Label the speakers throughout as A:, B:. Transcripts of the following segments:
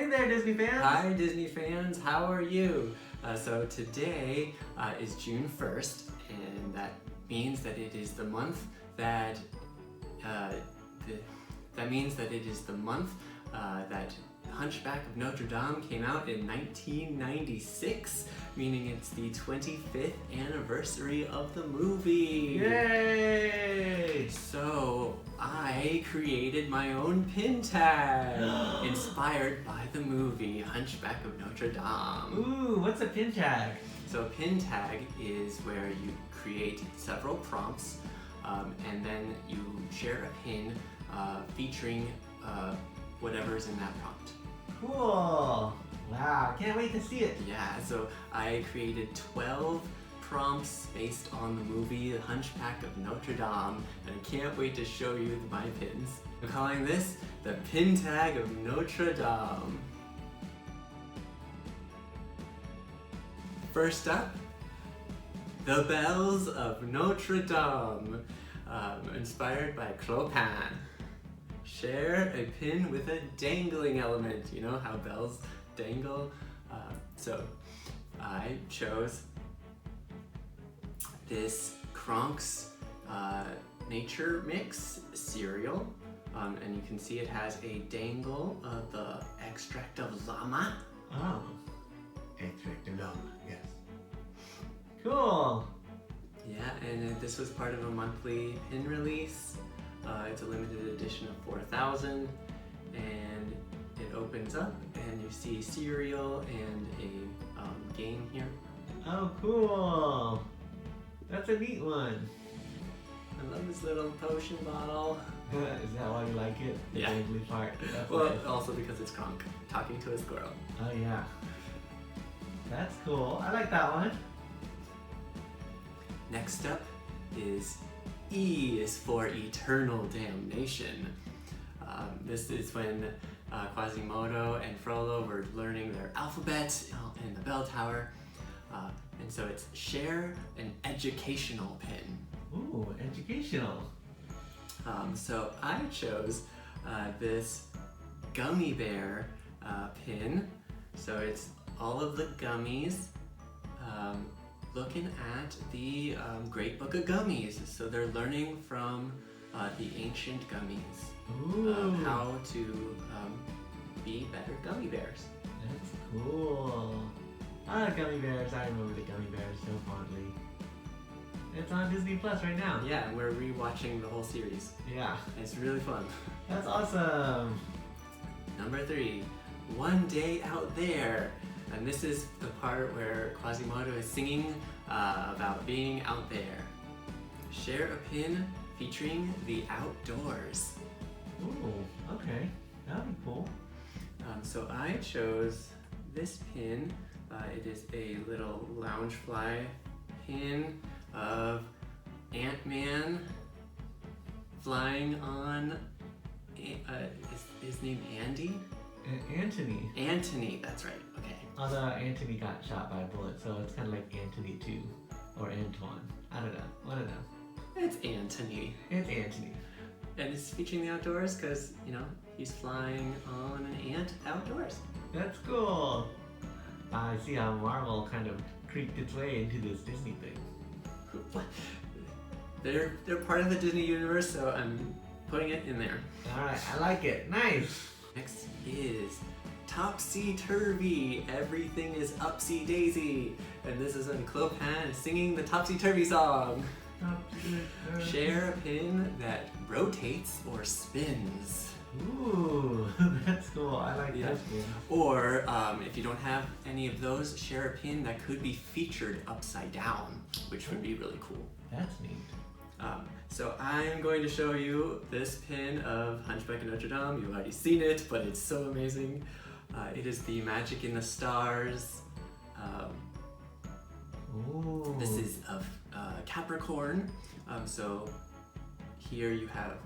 A: Hey there, Disney fans!
B: Hi, Disney fans. How are you? So today is June 1st, and that means that it is the month that that Hunchback of Notre Dame came out in 1996, meaning it's the 25th anniversary of the movie.
A: Yay!
B: So I created my own pin tag inspired by the movie Hunchback of Notre Dame.
A: Ooh, what's a pin tag?
B: So a pin tag is where you create several prompts and then you share a pin featuring whatever's in that prompt.
A: Cool! Wow, can't wait to see it.
B: Yeah, so I created 12 prompts based on the movie The Hunchback of Notre Dame, and I can't wait to show you my pins. I'm calling this the Pin Tag of Notre Dame. First up, the Bells of Notre Dame, inspired by Chopin. Share a pin with a dangling element. You know how bells dangle? So I chose this Kronk's Nature Mix cereal, and you can see it has a dangle of the extract of llama.
A: Oh, extract of llama, yes. Cool!
B: Yeah, and this was part of a monthly pin release. It's a limited edition of 4,000, and it opens up and you see cereal and a game here.
A: Oh, cool! That's a neat one.
B: I love this little potion bottle.
A: Is that why you like it? The
B: Yeah.
A: dangly part? That's
B: Well,
A: nice.
B: also because it's Kronk talking to a squirrel.
A: Oh yeah. That's cool. I like that one.
B: Next up is E is for Eternal Damnation. This is when Quasimodo and Frollo were learning their alphabet in the bell tower. And so it's share an educational pin.
A: Ooh, educational.
B: So I chose this gummy bear pin. So it's all of the gummies looking at the Great Book of Gummies. So they're learning from the ancient gummies how to be better gummy bears.
A: That's cool. I like gummy bears. I remember the gummy bears so fondly. It's on Disney Plus right now.
B: Yeah, we're rewatching the whole series.
A: Yeah.
B: It's really fun.
A: That's awesome.
B: Number 3, One Day Out There. And this is the part where Quasimodo is singing about being out there. Share a pin featuring the outdoors.
A: Ooh, okay. That'd be cool.
B: So I chose this pin. It is a little Loungefly pin of Ant-Man flying on, is his name Andy?
A: Antony.
B: Antony, that's right, okay.
A: Although Antony got shot by a bullet, so it's kind of like Antony 2. Or Antoine. I don't know. One of them.
B: It's Antony.
A: It's Antony.
B: And it's featuring the outdoors because, you know, he's flying on an ant outdoors.
A: That's cool. I see how Marvel kind of creeped its way into this Disney thing.
B: They're part of the Disney universe, so I'm putting it in there.
A: Alright, I like it. Nice.
B: Next is Topsy Turvy. Everything is Upsy Daysy. And this is when Chopin is singing the Topsy Turvy song. Share a pin that rotates or spins.
A: Ooh, that's cool. I like that pin.
B: Or if you don't have any of those, share a pin that could be featured upside down, which would be really cool.
A: That's neat.
B: So I'm going to show you this pin of Hunchback of Notre Dame. You've already seen it, but it's so amazing. It is the Magic in the Stars.
A: Ooh.
B: This is of Capricorn. So here you have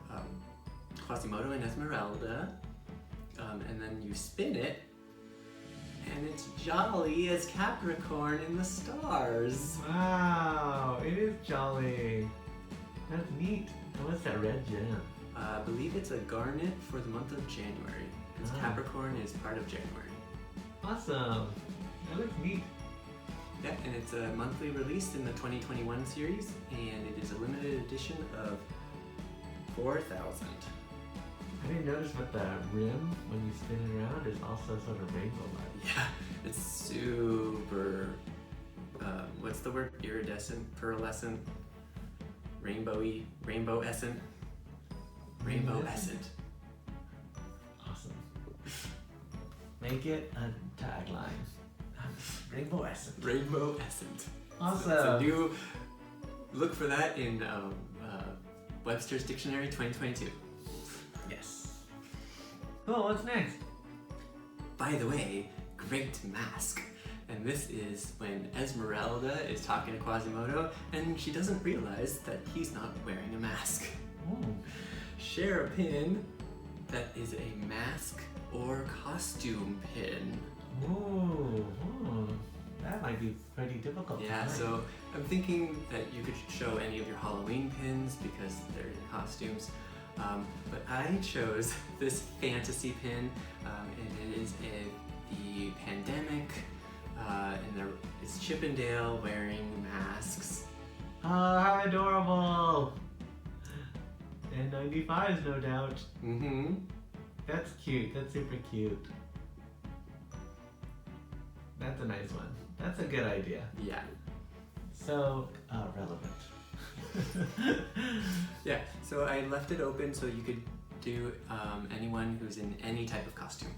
B: Quasimodo and Esmeralda, and then you spin it, and it's jolly as Capricorn in the stars.
A: Wow, it is jolly. That's neat. And what's that red gem?
B: I believe it's a garnet for the month of January, because Capricorn is part of January.
A: Awesome. That looks neat.
B: Yeah, and it's a monthly release in the 2021 series, and it is a limited edition of 4,000.
A: I didn't notice, but the rim, when you spin it around, is also sort of rainbow-like.
B: Yeah, it's super, what's the word? Iridescent, pearlescent, rainbowy, rainbowescent, rainbowescent.
A: Awesome. Make it a tagline. Rainbowescent.
B: Rainbowescent.
A: Awesome.
B: It's a new, look for that in Webster's Dictionary 2022.
A: Yes. Cool, what's next?
B: By the way, great mask. And this is when Esmeralda is talking to Quasimodo and she doesn't realize that he's not wearing a mask.
A: Ooh.
B: Share a pin that is a mask or costume pin.
A: Ooh. That might be pretty difficult to
B: Yeah,
A: find.
B: so I'm thinking that you could show any of your Halloween pins because they're in costumes. But I chose this fantasy pin, and it is the pandemic, and it's Chippendale wearing masks.
A: Oh, how adorable! And 95s, no doubt.
B: Mm-hmm.
A: That's cute. That's super cute. That's a nice one. That's a good idea.
B: Yeah.
A: So, relevant.
B: Yeah, so I left it open so you could do anyone who's in any type of costume.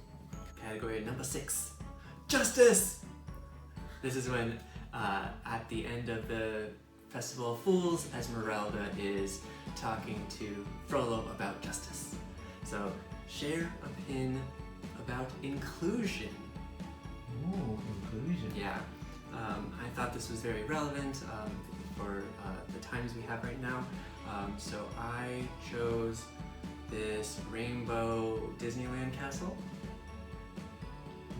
B: Category number 6, Justice! This is when at the end of the Festival of Fools, Esmeralda is talking to Frollo about justice. So share a pin about inclusion.
A: Ooh, inclusion.
B: Yeah, I thought this was very relevant for the times we have right now. So I chose this rainbow Disneyland castle.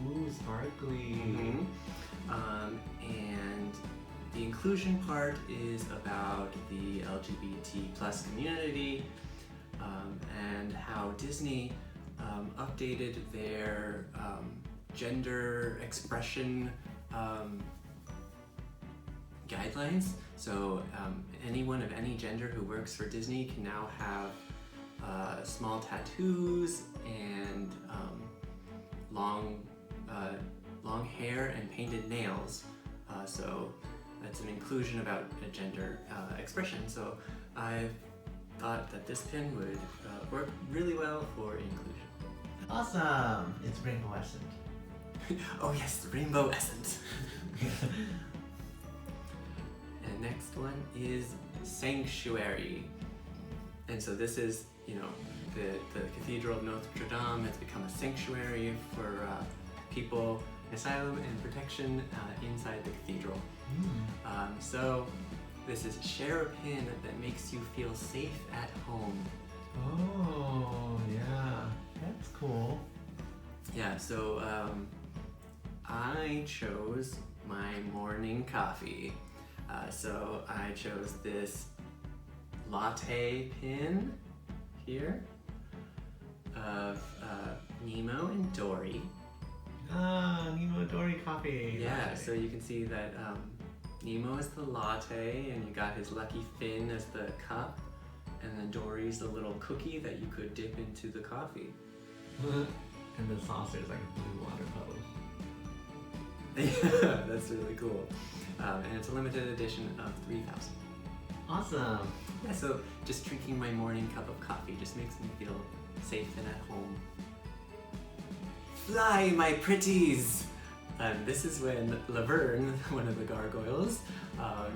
A: Ooh, sparkly.
B: And the inclusion part is about the LGBT plus community and how Disney updated their gender expression guidelines. So anyone of any gender who works for Disney can now have small tattoos and long hair and painted nails. So that's an inclusion about a gender expression. So I thought that this pin would work really well for inclusion.
A: Awesome! It's Rainbowescent.
B: Oh yes, Rainbowescent. And next one is Sanctuary. And so this is, you know, the Cathedral of Notre Dame has become a sanctuary for people, asylum and protection inside the cathedral. So this is share a pin that makes you feel safe at home.
A: Oh, yeah. That's cool.
B: Yeah, so I chose my morning coffee. So I chose this latte pin here of Nemo and Dory.
A: Ah, Nemo and Dory coffee.
B: Yeah,
A: Latte.
B: so you can see that Nemo is the latte, and you got his lucky fin as the cup, and then Dory's the little cookie that you could dip into the coffee.
A: And the saucer is like a blue water puddle.
B: Yeah, that's really cool. And it's a limited edition of 3,000.
A: Awesome.
B: Yeah, so just drinking my morning cup of coffee just makes me feel safe and at home. Fly, my pretties! And this is when Laverne, one of the gargoyles,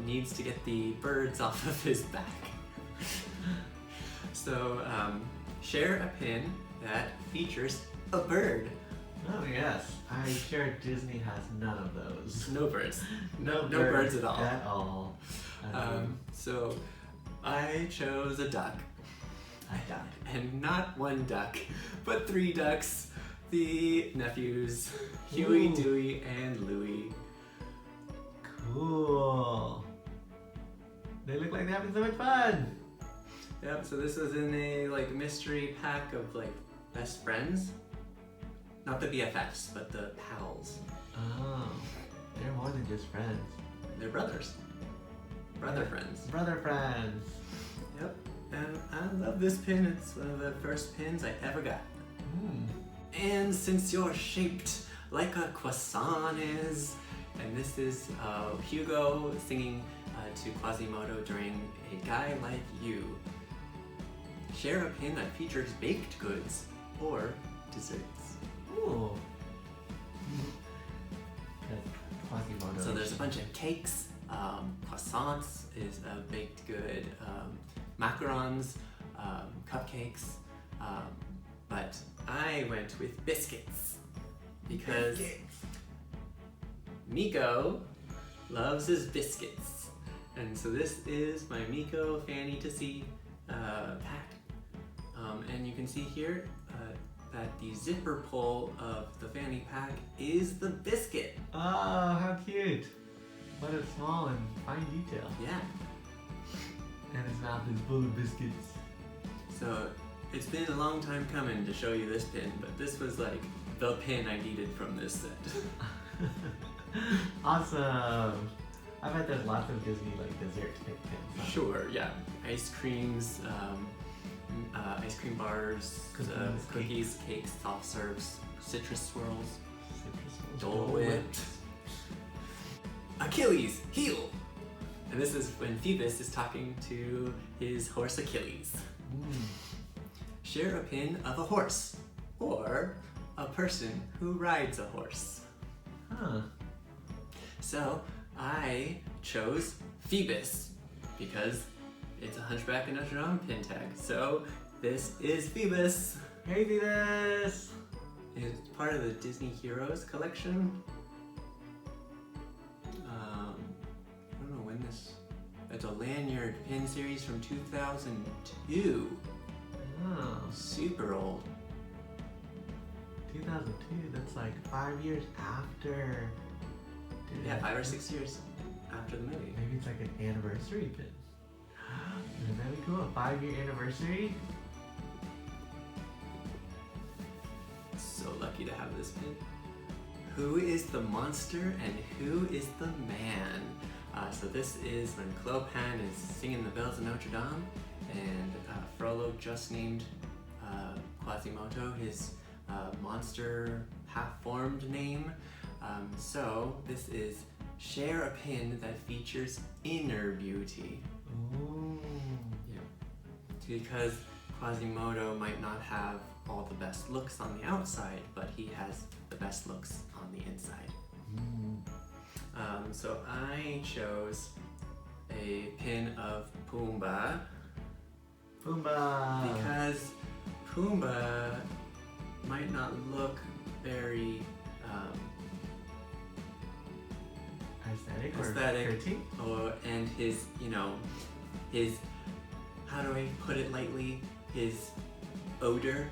B: needs to get the birds off of his back. So share a pin that features a bird.
A: Oh yes, I'm sure Disney has none of those.
B: No birds.
A: No
B: birds at all.
A: At all.
B: So I chose a duck.
A: A duck.
B: And not one duck, but 3 ducks. The nephews, Huey,
A: Ooh.
B: Dewey, and Louie.
A: Cool. They look like they're having so much fun.
B: Yep, so this was in a like mystery pack of like best friends. not the BFFs, but the pals.
A: Oh, they're more than just friends.
B: They're brothers. Brother friends.
A: Brother friends.
B: Yep. And I love this pin. It's one of the first pins I ever got. And since you're shaped like a croissant is, and this is Hugo singing to Quasimodo during A Guy Like You. Share a pin that features baked goods or desserts.
A: Ooh. Quasimodo.
B: So there's a bunch of cakes, croissants is a baked good, macarons, cupcakes, but I went with biscuits because Miko loves his biscuits. And so this is my Miko Fanny to See pack. And you can see here that the zipper pull of the fanny pack is the biscuit.
A: Oh, how cute. But it's small and fine detail.
B: Yeah.
A: And his mouth is full of biscuits.
B: So it's been a long time coming to show you this pin, but this was like the pin I needed from this set.
A: Awesome. I bet there's lots of Disney like dessert pins. Huh?
B: Sure, yeah. Ice creams, ice cream bars, cookies, cakes, soft serves, citrus swirls, Dole Whip, Achilles, heel! And this is when Phoebus is talking to his horse Achilles. Share a pin of a horse, or a person who rides a horse.
A: Huh.
B: So I chose Phoebus because it's a Hunchback of Notre Dame pin tag. So this is Phoebus.
A: Hey, Phoebus!
B: It's part of the Disney Heroes collection. I don't know when this. It's a lanyard pin series from 2002.
A: Oh,
B: Super old.
A: 2002, that's like 5 years after.
B: Yeah, 5 or 6 years after the movie.
A: Maybe it's like an anniversary pin. Isn't that cool? A 5-year anniversary?
B: So lucky to have this pin. Who is the monster and who is the man? So this is when Clopan is singing the Bells of Notre Dame, and Frollo just named Quasimodo his monster half-formed name. So this is share a pin that features inner beauty.
A: Ooh.
B: Yeah. Because Quasimodo might not have all the best looks on the outside, but he has the best looks on the inside. So I chose a pin of Pumbaa.
A: Pumbaa!
B: Because Pumbaa might not look very
A: aesthetic or pretty?
B: And his, his, how do I put it lightly, his odor.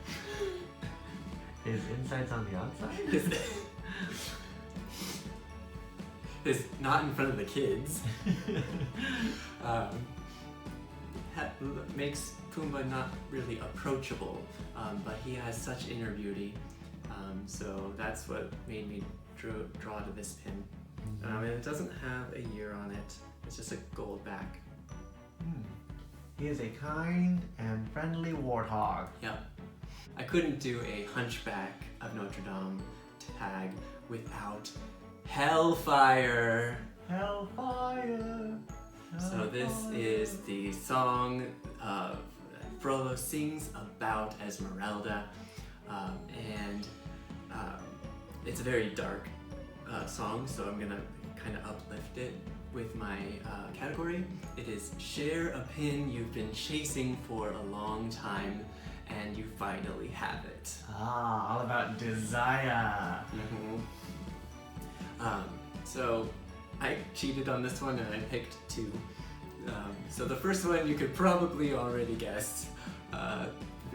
A: His insides on the outside?
B: His not in front of the kids. Makes Pumbaa not really approachable, but he has such inner beauty. So that's what made me draw to this pin. And it doesn't have a year on it. It's just a gold back.
A: He is a kind and friendly warthog.
B: Yep. I couldn't do a Hunchback of Notre Dame tag without Hellfire.
A: Hellfire.
B: So this is the song Frollo sings about Esmeralda, and it's a very dark song, so I'm gonna kind of uplift it with my category. It is share a pin you've been chasing for a long time and you finally have it.
A: Ah, all about desire.
B: So I cheated on this one and I picked two. So the first one you could probably already guess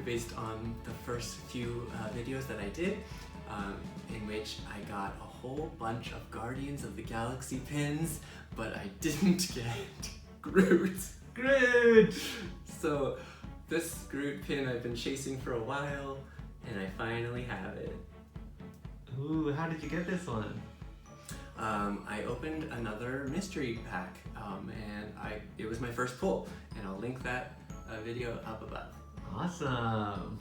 B: based on the first few videos that I did, in which I got a whole bunch of Guardians of the Galaxy pins, but I didn't get Groot.
A: Groot!
B: So this Groot pin I've been chasing for a while, and I finally have it.
A: Ooh, how did you get this one?
B: I opened another mystery pack, and it was my first pull, and I'll link that video up above.
A: Awesome.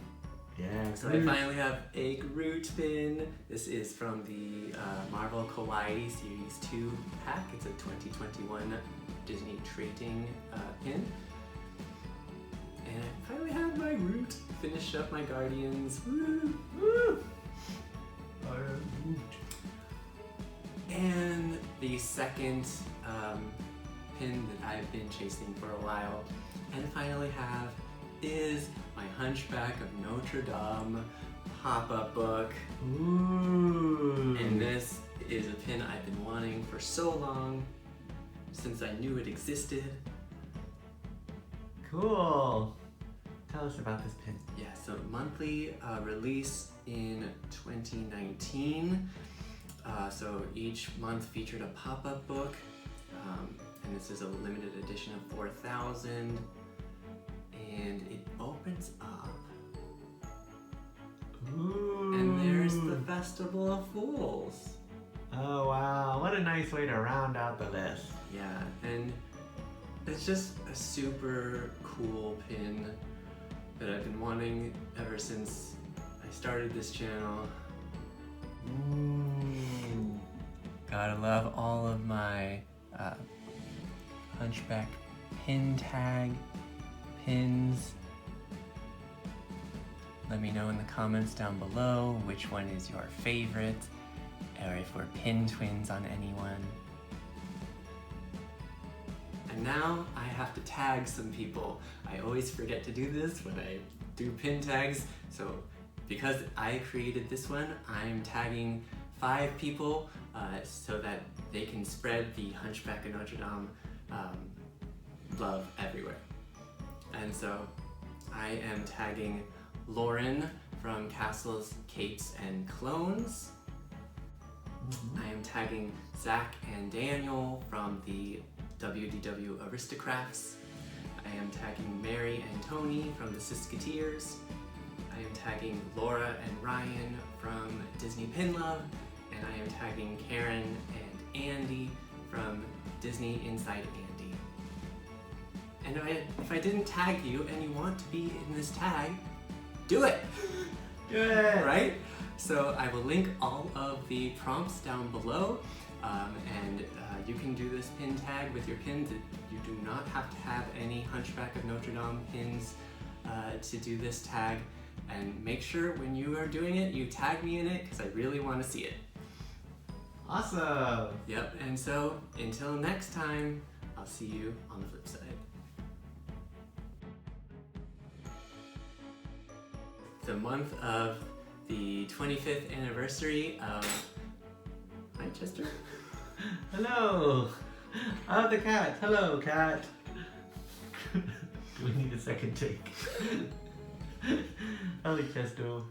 A: Yeah.
B: So I finally have a Groot pin. This is from the Marvel Kawaii Series 2 pack. It's a 2021 Disney trading pin. And I finally have my Groot. Finished up my Guardians. Woo! Woo! And the second pin that I've been chasing for a while and finally have is my Hunchback of Notre Dame pop-up book.
A: Ooh.
B: And this is a pin I've been wanting for so long, since I knew it existed.
A: Cool. Tell us about this pin.
B: Yeah, so monthly release in 2019. So each month featured a pop-up book, and this is a limited edition of 4,000. And it opens up.
A: Ooh.
B: And there's the Festival of Fools.
A: Oh wow, what a nice way to round out the list.
B: Yeah, and it's just a super cool pin that I've been wanting ever since I started this channel.
A: Ooh.
B: Gotta love all of my Hunchback pin tag pins. Let me know in the comments down below which one is your favorite, or if we're pin twins on anyone. And now I have to tag some people. I always forget to do this when I do pin tags, so because I created this one, I'm tagging 5 people so that they can spread the Hunchback of Notre Dame love everywhere. And so I am tagging Lauren from Castles, Capes, and Clones. I am tagging Zach and Daniel from the WDW Aristocrafts. I am tagging Mary and Tony from the Siskateers. I am tagging Laura and Ryan from Disney Pin Love. And I am tagging Karen and Andy from Disney Inside Andy. And if I didn't tag you and you want to be in this tag, do it!
A: Do it!
B: Right? So I will link all of the prompts down below, and you can do this pin tag with your pins. You do not have to have any Hunchback of Notre Dame pins to do this tag. And make sure when you are doing it, you tag me in it, because I really want to see it.
A: Awesome!
B: Yep, and so until next time, I'll see you on the flip side. The month of the 25th anniversary of... Hi, Chester.
A: Hello! Oh, the cat! Hello, cat! Do we need a second take? Hello, Chesto.